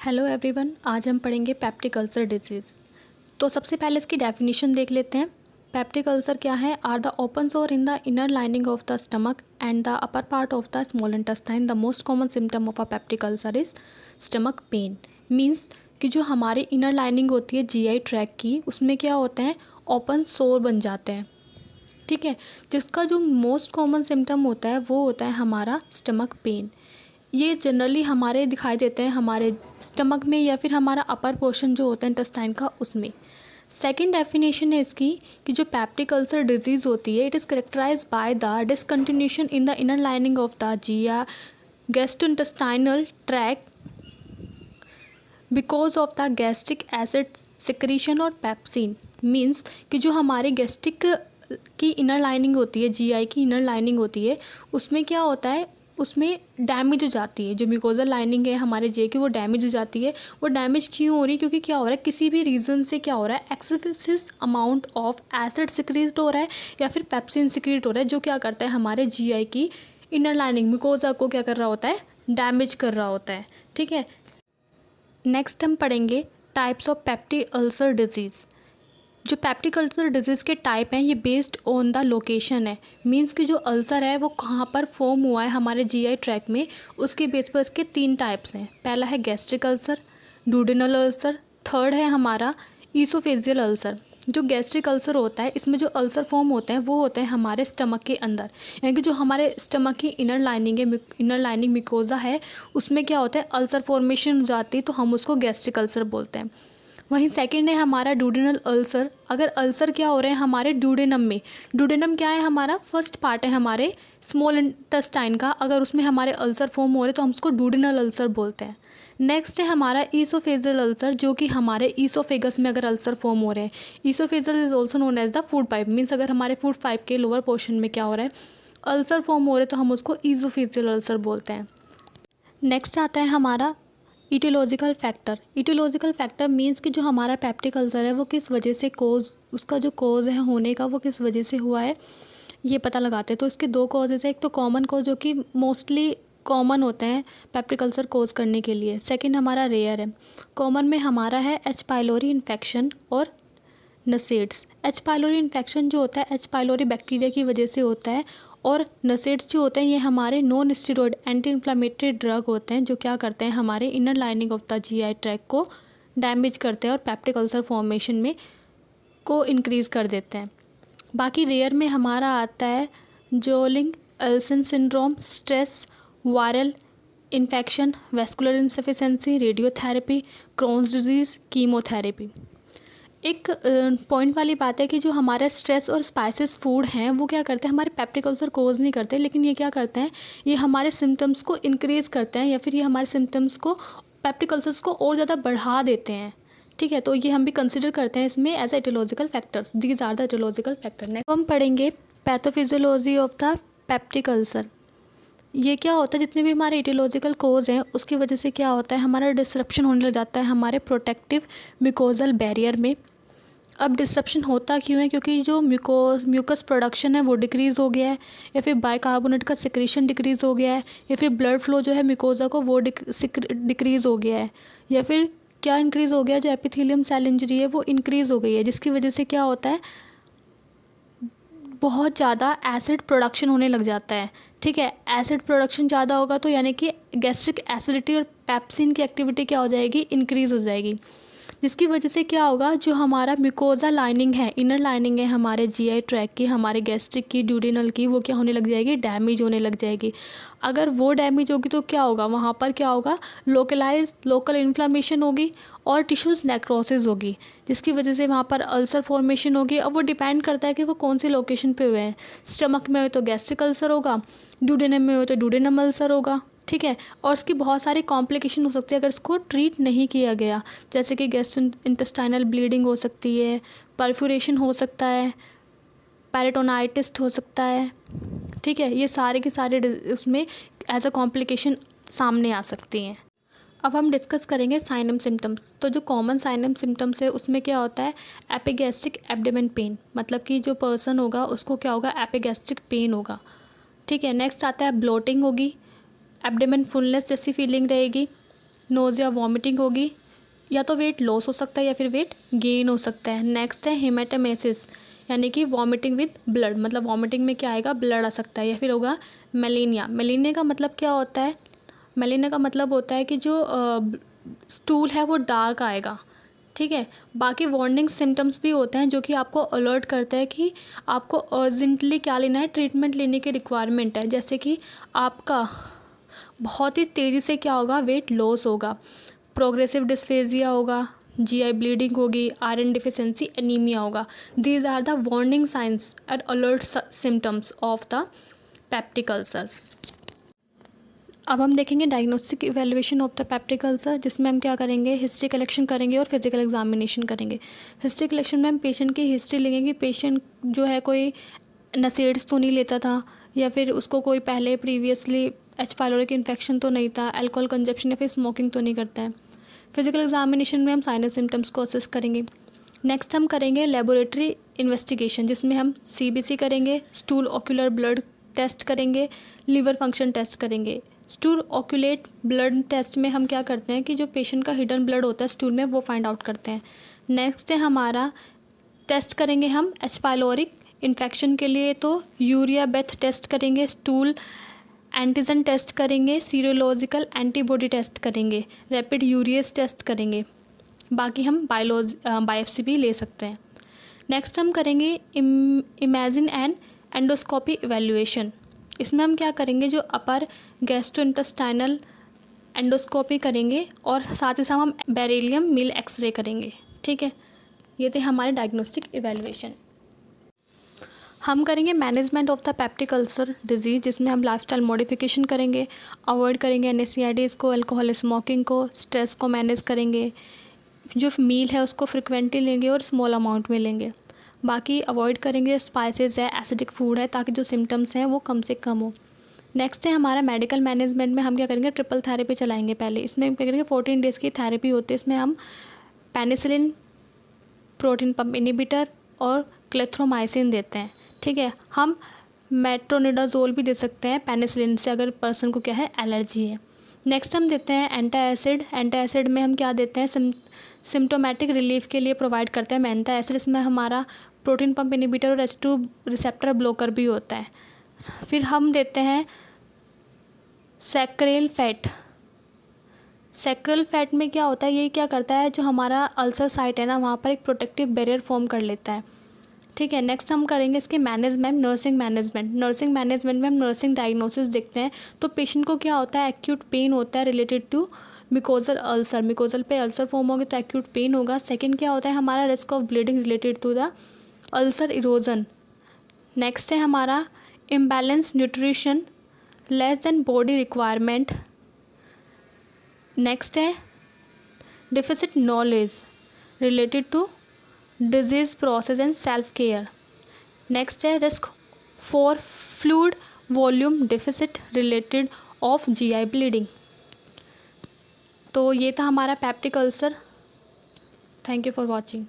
Hello everyone, आज हम पढ़ेंगे पेप्टिक अल्सर डिजीज़। तो सबसे पहले इसकी डेफिनेशन देख लेते हैं। पेप्टिक अल्सर क्या है? आर द ओपन सोर इन the inner lining of the stomach and the upper part of the small intestine. The most common symptom of a peptic ulcer is stomach pain. Means कि जो हमारी inner lining होती है GI tract की, उसमें क्या होते हैं, ओपन सोर बन जाते हैं। ठीक है, जिसका जो मोस्ट कॉमन सिम्टम होता है वो होता है हमारा स्टमक पेन। ये जनरली हमारे दिखाई देते हैं हमारे स्टमक में या फिर हमारा अपर पोर्शन जो होता है इंटेस्टाइन का, उसमें। सेकंड डेफिनेशन है इसकी कि जो पेप्टिक अल्सर डिजीज़ होती है, it is characterized by the discontinuation in the inner lining of the जिया gastrointestinal tract because of the gastric acid secretion और पेप्सिन। मीन्स कि जो हमारे गैस्ट्रिक की इनर लाइनिंग होती है, जीआई की इनर लाइनिंग होती है, उसमें क्या होता है, उसमें डैमेज हो जाती है। जो म्यूकोजल लाइनिंग है हमारे जे की, वो डैमेज हो जाती है। वो डैमेज क्यों हो रही है? क्योंकि क्या हो रहा है, किसी भी रीज़न से क्या हो रहा है, excessive amount of acid secrete हो रहा है या फिर पेप्सिन सिक्रीट हो रहा है, जो क्या करता है हमारे जीआई की इनर लाइनिंग म्यूकोजा को क्या कर रहा होता है, डैमेज कर रहा होता है। ठीक है, नेक्स्ट हम पढ़ेंगे types of peptic ulcer disease. जो पेप्टिक अल्सर डिजीज़ के टाइप हैं, ये बेस्ड ऑन द लोकेशन है। मींस कि जो अल्सर है वो कहाँ पर फॉर्म हुआ है हमारे जीआई ट्रैक में, उसके बेस पर इसके 3 टाइप्स हैं। पहला है गैस्ट्रिक अल्सर, डुडेनल अल्सर, थर्ड है हमारा ईसोफेजियल अल्सर। जो गैस्ट्रिक अल्सर होता है, इसमें जो अल्सर फॉर्म होते हैं वो होते हैं हमारे स्टमक के अंदर, यानी कि जो हमारे स्टमक की इनर लाइनिंग है, इनर लाइनिंग मिकोजा है, उसमें क्या होता है, अल्सर फॉर्मेशन हो जाती है, तो हम उसको गैस्ट्रिक अल्सर बोलते हैं। वहीं सेकंड है हमारा ड्यूडेनल अल्सर। अगर अल्सर क्या हो रहे हैं हमारे ड्यूडेनम में, ड्यूडेनम क्या है, हमारा फर्स्ट पार्ट है हमारे स्मॉल इंटेस्टाइन का, अगर उसमें हमारे अल्सर फॉर्म हो रहे हैं तो हम उसको ड्यूडेनल अल्सर बोलते हैं। नेक्स्ट है हमारा ईसोफेजल अल्सर, जो कि हमारे ईसोफेगस में अगर अल्सर फॉर्म हो रहे हैं। Oesophageal is also known as the food pipe. Means अगर हमारे फूड पाइप के लोअर पोर्शन में क्या हो रहा है, अल्सर फॉर्म हो रहे हैं, तो हम उसको ईसोफेजियल अल्सर बोलते हैं। नेक्स्ट आता है हमारा aetiological factor. Aetiological factor means कि जो हमारा पेप्टिक अल्सर है वो किस वजह से कोज, उसका जो कोज है होने का, वो किस वजह से हुआ है, ये पता लगाते हैं। तो इसके 2 कॉजेज़ है। एक तो कॉमन कॉज, जो कि मोस्टली कॉमन होते हैं पेप्टिक अल्सर कोज करने के लिए। सेकंड हमारा रेयर है। कॉमन में हमारा है एच पाइलोरी इन्फेक्शन और नसेड्स। एच पाइलोरी इन्फेक्शन जो होता है एच पाइलोरी बैक्टीरिया की वजह से होता है, और नसेड्स जो होते हैं ये हमारे non steroid anti inflammatory drug होते हैं, जो क्या करते हैं हमारे inner lining of the GI tract को डैमेज करते हैं और पेप्टिक अल्सर फॉर्मेशन में को इंक्रीज़ कर देते हैं। बाकी रेयर में हमारा आता है Zollinger Ellison syndrome, stress, viral infection, vascular insufficiency, radiotherapy, Crohn's disease, chemotherapy. एक पॉइंट वाली बात है कि जो हमारे स्ट्रेस और स्पाइसेस फूड हैं वो क्या करते हैं, हमारे पेप्टिक अल्सर कोज नहीं करते, लेकिन ये क्या करते हैं, ये हमारे सिम्टम्स को इंक्रीज़ करते हैं या फिर ये हमारे सिम्टम्स को, पेप्टिक अल्सर्स को और ज़्यादा बढ़ा देते हैं। ठीक है, तो ये हम भी कंसिडर करते हैं इसमें as etiological factors. These are the etiological factor. Next हम पढ़ेंगे pathophysiology of the peptic ulcer. ये क्या होता है, जितने भी हमारे एटियोलॉजिकल कोज हैं उसकी वजह से क्या होता है, हमारा डिसरप्शन होने लग जाता है हमारे प्रोटेक्टिव म्यूकोजल बैरियर में। अब डिसरप्शन होता क्यों है? क्योंकि जो म्यूकस प्रोडक्शन है वो डिक्रीज़ हो गया है, या फिर बाइकार्बोनेट का सिक्रीशन डिक्रीज़ हो गया है, या फिर ब्लड फ्लो जो है म्यूकोजा को वो डिक्रीज़ हो गया है, या फिर क्या इंक्रीज़ हो गया, जो एपिथेलियम सेल इंजरी है वो इंक्रीज़ हो गई है, जिसकी वजह से क्या होता है, बहुत ज़्यादा एसिड प्रोडक्शन होने लग जाता है। ठीक है, एसिड प्रोडक्शन ज़्यादा होगा तो यानी कि गैस्ट्रिक एसिडिटी और पेप्सिन की एक्टिविटी क्या हो जाएगी, इंक्रीज़ हो जाएगी, जिसकी वजह से क्या होगा, जो हमारा म्यूकोजा लाइनिंग है, इनर लाइनिंग है हमारे जीआई ट्रैक की, हमारे गैस्ट्रिक की, ड्यूडेनल की, वो क्या होने लग जाएगी, डैमेज होने लग जाएगी। अगर वो डैमेज होगी तो क्या होगा, वहाँ पर क्या होगा, लोकल इन्फ्लामेशन होगी और टिश्यूज़ नेक्रोसिस होगी, जिसकी वजह से वहाँ पर अल्सर फॉर्मेशन होगी। अब वो डिपेंड करता है कि वो कौन सी लोकेशन पे हुए हैं। स्टमक में हो तो गैस्ट्रिक अल्सर होगा, ड्यूडेनम में हो तो ड्यूडेनम अल्सर होगा। ठीक है, और इसकी बहुत सारी कॉम्प्लिकेशन हो सकती है अगर इसको ट्रीट नहीं किया गया, जैसे कि गैस्ट्रो इंटेस्टाइनल ब्लीडिंग हो सकती है, परफ्यूरेशन हो सकता है, पेरिटोनाइटिस हो सकता है। ठीक है, ये सारे के सारे उसमें एज अ कॉम्प्लिकेशन सामने आ सकती हैं। अब हम डिस्कस करेंगे साइन एंड सिम्टम्स। तो जो कॉमन साइन एंड सिम्टम्स है उसमें क्या होता है, एपिगैस्ट्रिक एब्डोमेन पेन, मतलब कि जो पर्सन होगा उसको क्या होगा, एपिगैस्ट्रिक पेन होगा। ठीक है, नेक्स्ट आता है ब्लोटिंग होगी, एब्डोमेन फुलनेस जैसी फीलिंग रहेगी। नोज़िया वॉमिटिंग होगी, या तो वेट लॉस हो सकता है या फिर वेट गेन हो सकता है। नेक्स्ट है हेमाटोमेसिस, यानी कि वॉमिटिंग विद ब्लड, मतलब वॉमिटिंग में क्या आएगा, ब्लड आ सकता है। या फिर होगा मेलीनिया। मेलीनिया का मतलब क्या होता है, मेलीनिया का मतलब होता है कि जो स्टूल है वो डार्क आएगा, ठीक है। बाकी वार्निंग सिम्टम्स भी होते हैं जो कि आपको अलर्ट करता है कि आपको अर्जेंटली क्या लेना है, ट्रीटमेंट लेने की रिक्वायरमेंट है। जैसे कि आपका बहुत ही तेज़ी से क्या होगा, वेट लॉस होगा, प्रोग्रेसिव डिस्फेजिया होगा, जीआई ब्लीडिंग होगी, आयरन डिफिशिएंसी, एनीमिया होगा। These are the warning signs and alert symptoms of the peptic ulcers. अब हम देखेंगे diagnostic evaluation of the peptic ulcer, जिसमें हम क्या करेंगे, हिस्ट्री कलेक्शन करेंगे और फिजिकल एग्जामिनेशन करेंगे। हिस्ट्री कलेक्शन में हम पेशेंट की हिस्ट्री लेंगे कि पेशेंट जो है कोई नसेड्स तो नहीं लेता था, या फिर उसको कोई पहले प्रीवियसली एच पाइलोरी इन्फेक्शन तो नहीं था, अल्कोहल कंजप्शन या फिर स्मोकिंग तो नहीं करता है। फिजिकल एग्जामिनेशन में हम साइनस सिम्टम्स को असेस करेंगे। नेक्स्ट हम करेंगे लेबोरेटरी इन्वेस्टिगेशन, जिसमें हम सीबीसी करेंगे, स्टूल ऑक्यूलर ब्लड टेस्ट करेंगे, लीवर फंक्शन टेस्ट करेंगे। स्टूल ऑक्यूलेट ब्लड टेस्ट में हम क्या करते हैं कि जो पेशेंट का हिडन ब्लड होता है स्टूल में, वो फाइंड आउट करते हैं। नेक्स्ट है हमारा टेस्ट करेंगे हम एच पाइलोरिक इन्फेक्शन के लिए, तो यूरिया बेथ टेस्ट करेंगे, स्टूल एंटीजन टेस्ट करेंगे, सीरोलॉजिकल एंटीबॉडी टेस्ट करेंगे, रैपिड यूरियस टेस्ट करेंगे। बाकी हम बायोप्सी भी ले सकते हैं। नेक्स्ट हम करेंगे इमेजिन एंड एंडोस्कोपी इवैल्यूएशन। इसमें हम क्या करेंगे, जो अपर गैस्ट्रोइंटेस्टाइनल एंडोस्कोपी करेंगे और साथ ही साथ हम बेरिलियम मील एक्सरे करेंगे, ठीक है। ये थे हमारे डायग्नोस्टिक इवैल्यूएशन। हम करेंगे management of the peptic ulcer disease, जिसमें हम लाइफस्टाइल मॉडिफिकेशन करेंगे, अवॉइड करेंगे एनएससीआईडीज़ को, अल्कोहल स्मोकिंग को, स्ट्रेस को मैनेज करेंगे, जो मील है उसको फ्रिक्वेंटली लेंगे और स्मॉल अमाउंट में लेंगे। बाकी अवॉइड करेंगे स्पाइसेस है, एसिडिक फूड है, ताकि जो सिम्टम्स हैं वो कम से कम हो। नेक्स्ट है हमारा मेडिकल मैनेजमेंट में हम क्या करेंगे, ट्रिपल थेरेपी चलाएंगे। पहले इसमें क्या करेंगे, 14 डेज़ की थेरेपी होती है। इसमें हम पेनिसिलिन, प्रोटीन पंप इनिबिटर और क्लेथ्रोमाइसिन देते हैं, ठीक है। हम मेट्रोनिडाजोल भी दे सकते हैं पेनिसिलिन से, अगर पर्सन को क्या है, एलर्जी है। नेक्स्ट हम देते हैं एंटाएसिड। एंटाएसिड में हम क्या देते हैं, सिम्टोमेटिक रिलीफ के लिए प्रोवाइड करते हैं एंटाएसिड। इसमें हमारा प्रोटीन पंप इनिबिटर और H2 रिसेप्टर ब्लोकर भी होता है। फिर हम देते हैं सैक्रेल फैट। सैक्रल फैट में क्या होता है, ये क्या करता है, जो हमारा अल्सर साइट है ना, वहाँ पर एक प्रोटेक्टिव बैरियर फॉर्म कर लेता है, ठीक है। नेक्स्ट हम करेंगे इसके management, nursing management. Nursing management में हम नर्सिंग डायग्नोसिस देखते हैं। तो पेशेंट को क्या होता है, एक्यूट पेन होता है related to mucosal ulcer. Mucosal पे अल्सर फॉर्म होगी तो एक्यूट पेन होगा। सेकंड क्या होता है हमारा, risk of bleeding related to the ulcer erosion. Next है हमारा imbalance nutrition, less than body requirement. Next है deficit knowledge related to disease process and self care. Next है risk for fluid volume deficit related of GI bleeding. तो ये था हमारा peptic ulcer. Thank you for watching.